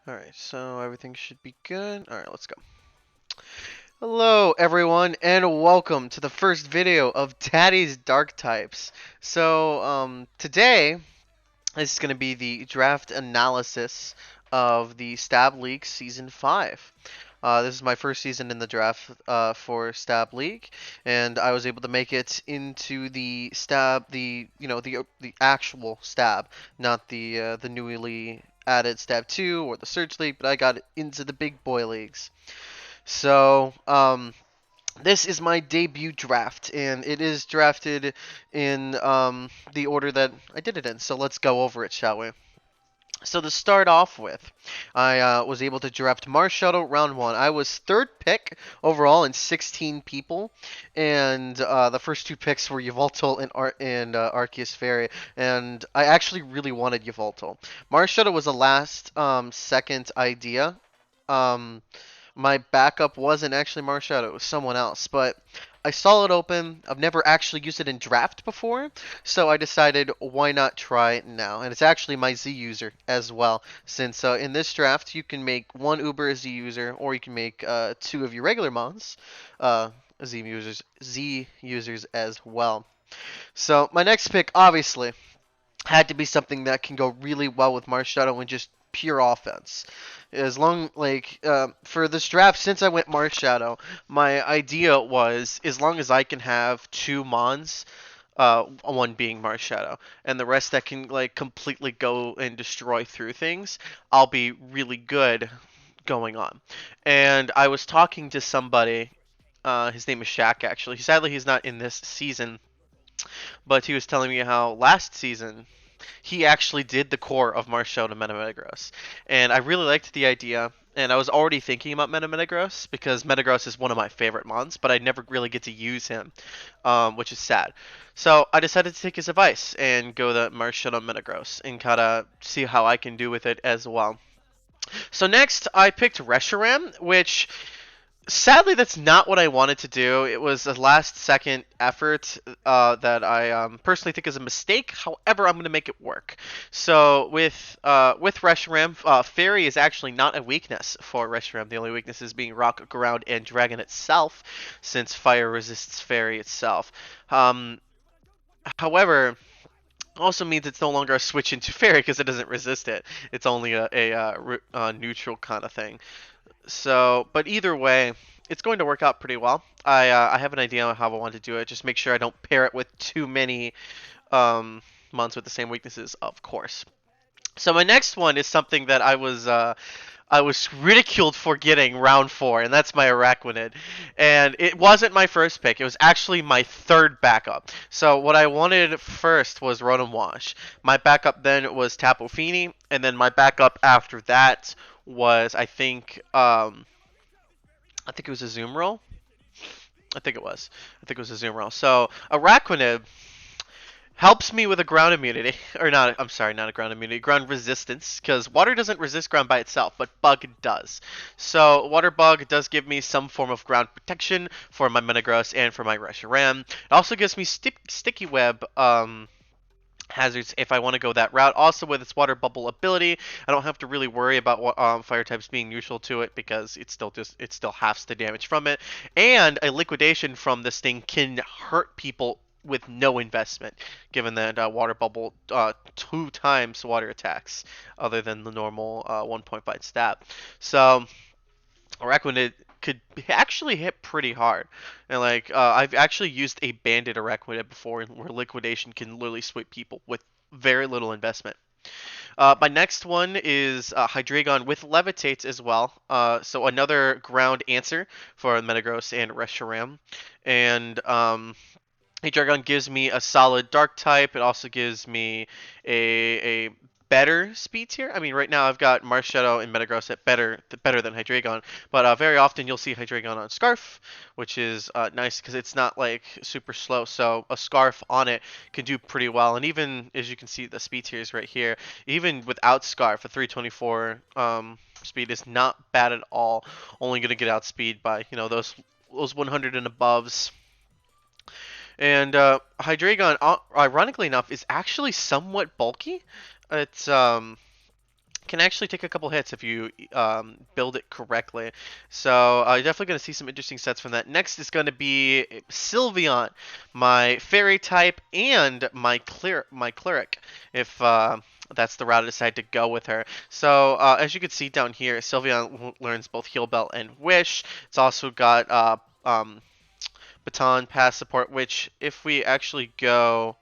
Alright, so everything should be good. Alright, let's go. Hello everyone and welcome to the first video of Daddy's Dark Types. Today is going to be the draft analysis of the Stab League Season 5. This is my first season in the draft for Stab League, and I was able to make it into the Stab, the actual Stab, not the newly added Stab 2 or the Search League, but I got into the big boy leagues. So, this is my debut draft, and it is drafted in the order that I did it in. So let's go over it, shall we? So to start off with, I was able to draft Marshadow round one. I was third pick overall in 16 people, and the first two picks were Yveltal and Arceus Fairy, and I actually really wanted Yveltal. Marshadow was the last second idea. Um, my backup wasn't actually Marshadow, it was someone else, but I saw it open. I've never actually used it in draft before, so I decided why not try it now. And it's actually my Z user as well, since in this draft you can make one Uber a Z user, or you can make two of your regular mons Z users as well. So my next pick obviously had to be something that can go really well with Marshadow and just pure offense. As long for this draft, since I went Marshadow, my idea was as long as I can have two Mons, one being Marshadow, and the rest that can like completely go and destroy through things, I'll be really good going on. And I was talking to somebody. His name is Shaq. Actually, sadly he's not in this season, but he was telling me how last season he actually did the core of Marshall to Metagross. And I really liked the idea. And I was already thinking about Metagross because Metagross is one of my favorite mons, but I never really get to use him, which is sad. So I decided to take his advice and go the Marshall Metagross and kind of see how I can do with it as well. So next I picked Reshiram, which sadly, that's not what I wanted to do. It was a last-second effort that I personally think is a mistake. However, I'm going to make it work. So with Reshiram, Fairy is actually not a weakness for Reshiram. The only weakness is being Rock, Ground, and Dragon itself, since Fire resists Fairy itself. However, also means it's no longer a switch into Fairy because it doesn't resist it. It's only a neutral kind of thing. So, but either way, it's going to work out pretty well. I have an idea on how I want to do it. Just make sure I don't pair it with too many mons with the same weaknesses, of course. So my next one is something that I was ridiculed for getting round 4, and that's my Araquanid. And it wasn't my first pick. It was actually my third backup. So what I wanted first was Rotom Wash. My backup then was Tapu Fini, and then my backup after that was I think it was a Azumarill. I think it was. I think it was a Azumarill. So Araquanid helps me with a ground immunity, or not. I'm sorry, not a ground immunity, ground resistance, because water doesn't resist ground by itself, but bug does. So water bug does give me some form of ground protection for my Metagross and for my Reshiram. It also gives me sticky web hazards if I want to go that route. Also, with its water bubble ability, I don't have to really worry about fire types being neutral to it because it still halves the damage from it. And a liquidation from this thing can hurt people with no investment, given that water bubble 2 times water attacks, other than the normal 1.5 stat. So Araquanid could actually hit pretty hard. And I've actually used a banded Araquanid before where liquidation can literally sweep people with very little investment. My next one is Hydreigon with Levitates as well. So another ground answer for Metagross and Reshiram. And Hydreigon gives me a solid dark type. It also gives me a better speed tier. I mean, right now I've got Marshadow and Metagross at better than Hydreigon, but very often you'll see Hydreigon on Scarf, which is nice because it's not like super slow. So a Scarf on it can do pretty well, and even as you can see the speed tiers right here, even without Scarf, a 324 speed is not bad at all. Only gonna get outspeed by those 100 and aboves. And Hydreigon, ironically enough, is actually somewhat bulky. It's can actually take a couple hits if you build it correctly. So you're definitely going to see some interesting sets from that. Next is going to be Sylveon, my fairy type, and my cleric, if that's the route I decide to go with her. So as you can see down here, Sylveon learns both Heal Bell and Wish. It's also got Baton Pass support, which if we actually go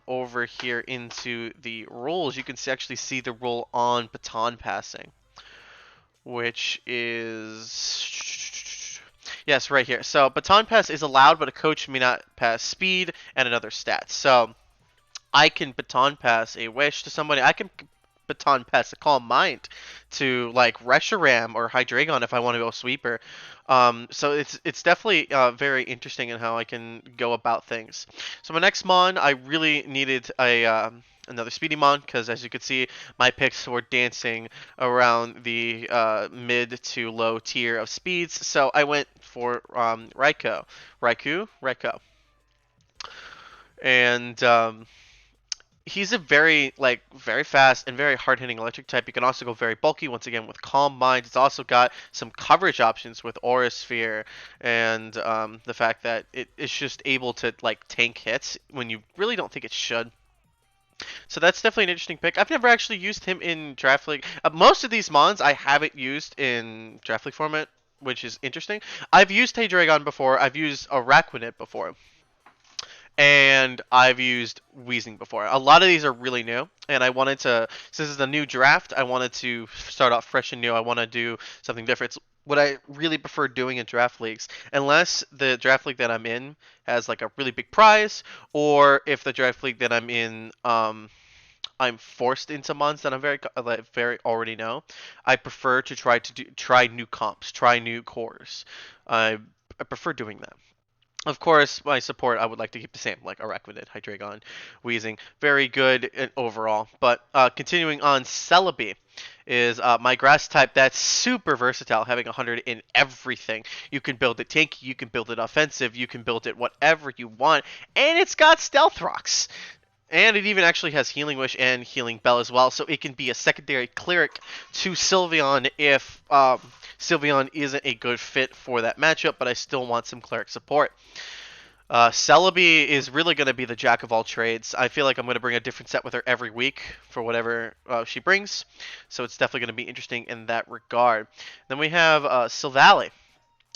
over here into the rules, you can actually see the rule on baton passing, which is yes, right here. So baton pass is allowed, but a coach may not pass speed and another stat. So I can baton pass a Wish to somebody. I can baton pass a Calm Mind to like Reshiram or Hydreigon if I want to go sweeper. So it's definitely very interesting in how I can go about things. So my next mon, I really needed a another speedy mon because as you can see, my picks were dancing around the mid to low tier of speeds. So I went for Raikou, and he's a very very fast and very hard-hitting electric type. You can also go very bulky once again with Calm Mind. It's also got some coverage options with Aura Sphere and the fact that it's just able to like tank hits when you really don't think it should. So that's definitely an interesting pick. I've never actually used him in Draft League. Most of these mons I haven't used in Draft League format, which is interesting. I've used Hydreigon before. I've used Araquanid before. And I've used Weezing before. A lot of these are really new, and I wanted to, since it's a new draft, I wanted to start off fresh and new. I want to do something different. It's what I really prefer doing in draft leagues, unless the draft league that I'm in has like a really big prize, or if the draft league that I'm in, I'm forced into mons that I'm very already know. I prefer to try new comps, try new cores. I prefer doing that. Of course, my support I would like to keep the same, like Araquanid, Hydreigon, Weezing. Very good overall. But continuing on, Celebi is my grass type that's super versatile, having 100 in everything. You can build it tanky, you can build it offensive, you can build it whatever you want, and it's got Stealth Rocks. And it even actually has Healing Wish and Healing Bell as well, so it can be a secondary cleric to Sylveon if Sylveon isn't a good fit for that matchup, but I still want some cleric support. Celebi is really going to be the jack of all trades. I feel like I'm going to bring a different set with her every week for whatever she brings, so it's definitely going to be interesting in that regard. Then we have Silvally.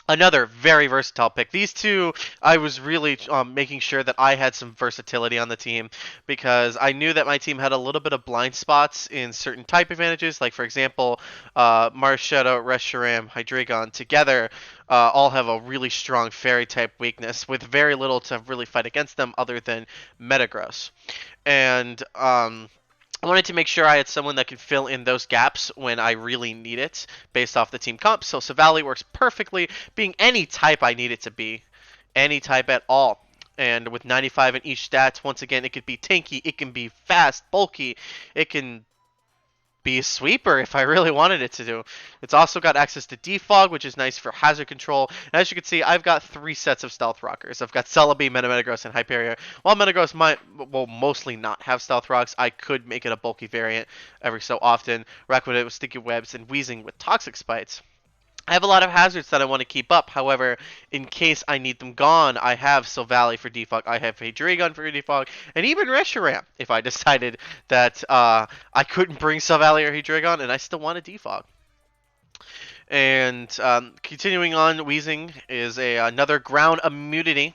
Another very versatile pick. These two, I was really making sure that I had some versatility on the team because I knew that my team had a little bit of blind spots in certain type advantages. Like, for example, Marshetta, Reshiram, Hydreigon together all have a really strong fairy type weakness with very little to really fight against them other than Metagross. And I wanted to make sure I had someone that could fill in those gaps when I really need it based off the team comp. So Silvally works perfectly, being any type I need it to be. Any type at all. And with 95 in each stats, once again, it could be tanky, it can be fast, bulky, it can be a sweeper if I really wanted it to do. It's also got access to Defog, which is nice for hazard control. And as you can see, I've got 3 sets of Stealth Rockers. I've got Celebi, Metagross, and Hyperior. While Metagross will mostly not have Stealth Rocks, I could make it a bulky variant every so often. Raquanid with Sticky Webs and Weezing with Toxic Spites. I have a lot of hazards that I want to keep up. However, in case I need them gone, I have Silvally for defog, I have Hydreigon for defog, and even Reshiram if I decided that I couldn't bring Silvally or Hydreigon and I still want a defog. And continuing on, Weezing is another ground immunity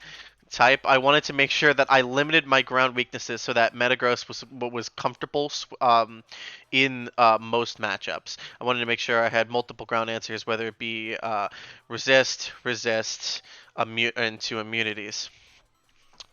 type. I wanted to make sure that I limited my ground weaknesses so that Metagross was comfortable in most matchups. I wanted to make sure I had multiple ground answers, whether it be resist, and to immunities.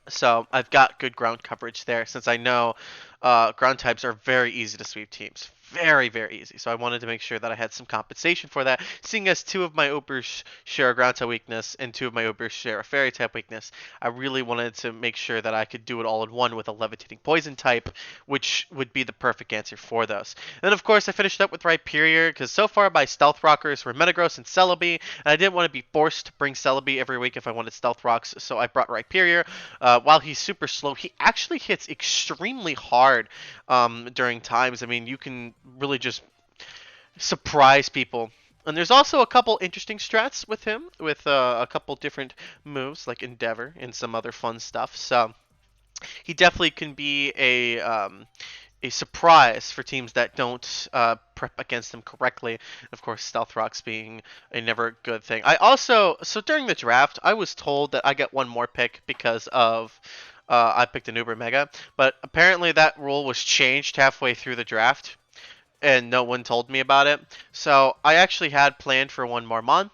So I've got good ground coverage there since I know ground types are very easy to sweep teams. Very, very easy. So I wanted to make sure that I had some compensation for that. Seeing as 2 of my Opers share a ground type weakness and 2 of my Opers share a fairy type weakness, I really wanted to make sure that I could do it all in one with a levitating poison type, which would be the perfect answer for those. And then of course I finished up with Rhyperior because so far my Stealth Rockers were Metagross and Celebi, and I didn't want to be forced to bring Celebi every week if I wanted Stealth Rocks, so I brought Rhyperior. While he's super slow, he actually hits extremely hard hard during times. I mean, you can really just surprise people. And there's also a couple interesting strats with him, with a couple different moves like Endeavor and some other fun stuff. So he definitely can be a surprise for teams that don't prep against him correctly. Of course, Stealth Rocks being a never good thing. I also, so during the draft, I was told that I get one more pick because of I picked an Uber Mega, but apparently that rule was changed halfway through the draft, and no one told me about it. So I actually had planned for one more Mon,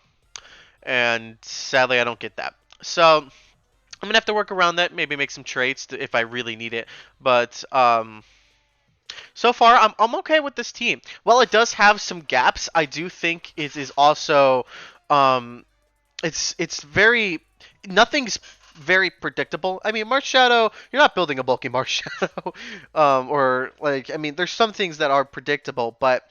and sadly I don't get that. So I'm gonna have to work around that. Maybe make some trades if I really need it. But so far, I'm okay with this team. While it does have some gaps, I do think it is also um, it's very nothing's very predictable. I mean, Marsh Shadow, you're not building a bulky Marsh Shadow, or like I mean, there's some things that are predictable, but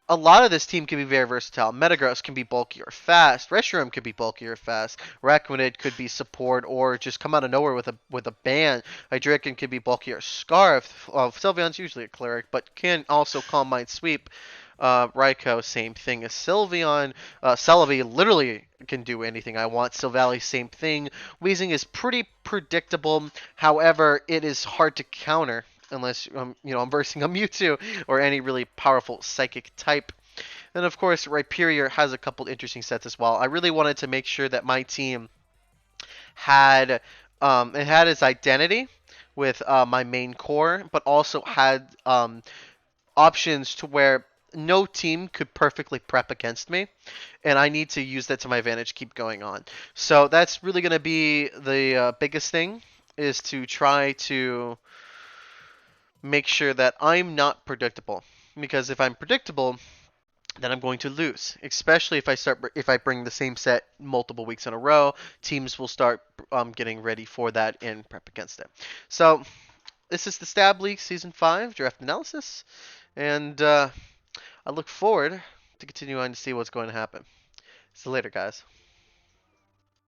a lot of this team can be very versatile. Metagross can be bulky or fast. Reshiram could be bulky or fast. Raquinid could be support or just come out of nowhere with a ban. Hydreigon could be bulky or Scarf. Sylveon's usually a cleric, but can also Calm Mind Sweep. Raikou, same thing as Sylveon. Celebi literally can do anything I want. Silvally, same thing. Weezing is pretty predictable. However, it is hard to counter unless I'm versing a Mewtwo or any really powerful psychic type. And of course, Rhyperior has a couple interesting sets as well. I really wanted to make sure that my team had it had its identity with my main core, but also had options to where no team could perfectly prep against me, and I need to use that to my advantage, keep going on. So that's really going to be the biggest thing, is to try to make sure that I'm not predictable. Because if I'm predictable, then I'm going to lose. Especially if I bring the same set multiple weeks in a row, teams will start getting ready for that and prep against it. So this is the Stab League Season 5 Draft Analysis, and I look forward to continue on to see what's going to happen. See you later, guys.